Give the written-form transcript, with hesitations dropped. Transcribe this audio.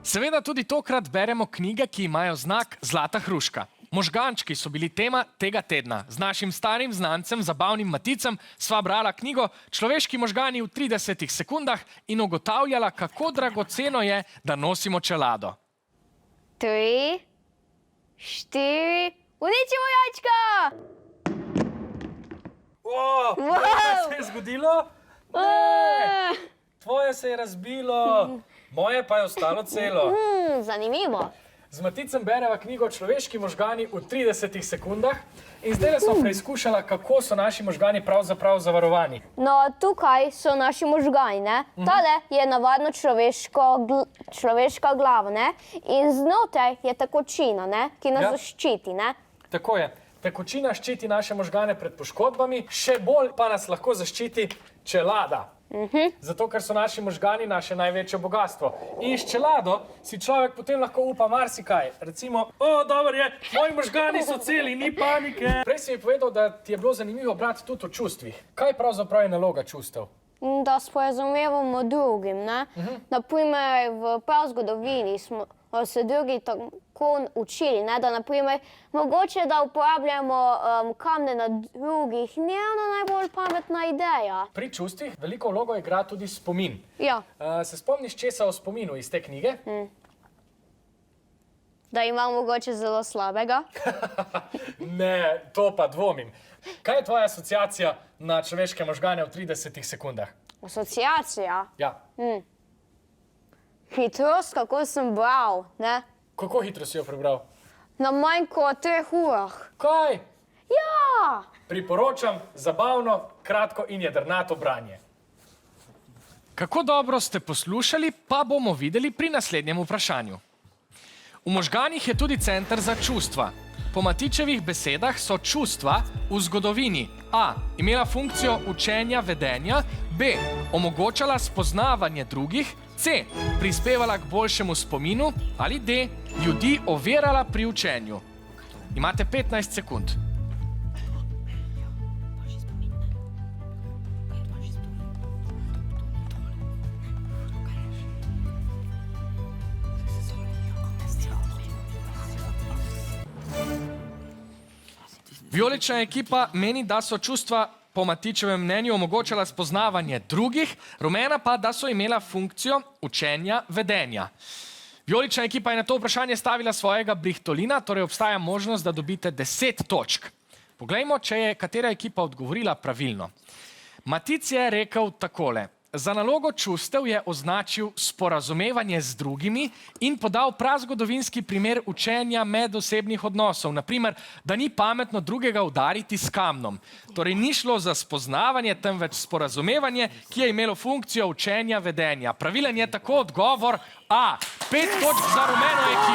Seveda tudi tokrat beremo knjige, ki imajo znak Zlata hruška. Možgančki so bili tema tega tedna. Z našim starim znancem, zabavnim Maticem, sva brala knjigo Človeški možgani v 30 sekundah in ugotavljala, kako dragoceno je, da nosimo čelado. 3, 4, uničimo jajčka! Kaj se je zgodilo? Ne, tvoje se je razbilo, moje pa je ostalo celo. Zanimivo. Z Maticem bereva knjigo Človeški možgani v 30 sekundah in zdaj smo preizkušala, kako so naši možgani pravzaprav zavarovani. No, tukaj so naši možgani, ne? Tale je navadno človeška glava, ne? In znotraj je tekočina, ne? Ki nas zaščiti, ne? Tako je. Tekočina ščiti naše možgane pred poškodbami, še bolj pa nas lahko zaščiti čelada. Zato, ker so naši možgani naše največje bogatstvo. In s čelado si človek potem lahko upa marsikaj. Recimo, dobro je, moji možgani so celi, ni panike. Prej si mi povedal, da ti je bilo zanimivo brati tudi o čustvih. Kaj pravzaprav je naloga čustev? Da sporazumevamo drugim, ne? Naprimer, v prazgodovini smo se drugi tako učili, ne? Da naprimer, mogoče da uporabljamo kamne na drugih, ni ena najbolj pametna ideja. Pri čustvih veliko vlogo igra tudi spomin. Ja. Se spomniš česa o spominu iz te knjige? Da imam mogoče zelo slabega. Ne, to pa dvomim. Kaj je tvoja asociacija na človeške možgane v 30 sekundah? Asociacija? Ja. Hitrost, kako sem bral, ne? Kako hitro si jo prebral? Na manj kot 3 urah. Kaj? Ja! Priporočam zabavno, kratko in jedrnato branje. Kako dobro ste poslušali, pa bomo videli pri naslednjem vprašanju. V možganih je tudi center za čustva. Po Matičevih besedah so čustva v zgodovini A. imela funkcijo učenja vedenja, B. omogočala spoznavanje drugih, C. prispevala k boljšemu spominu ali D. ljudi ovirala pri učenju. Imate 15 sekund. Vijolična ekipa meni, da so čustva po Matičevem mnenju omogočala spoznavanje drugih, rumena pa, da so imela funkcijo učenja vedenja. Vijolična ekipa je na to vprašanje stavila svojega brihtolina, torej obstaja možnost, da dobite 10 točk. Poglejmo, če je katera ekipa odgovorila pravilno. Matic je rekel takole. Za nalogo čustev je označil sporazumevanje z drugimi in podal prazgodovinski primer učenja medosebnih odnosov. Naprimer, da ni pametno drugega udariti s kamnom. Torej ni šlo za spoznavanje, temveč sporazumevanje, ki je imelo funkcijo učenja vedenja. Pravilen je tako odgovor A. 5 točk za rumeno ekipo.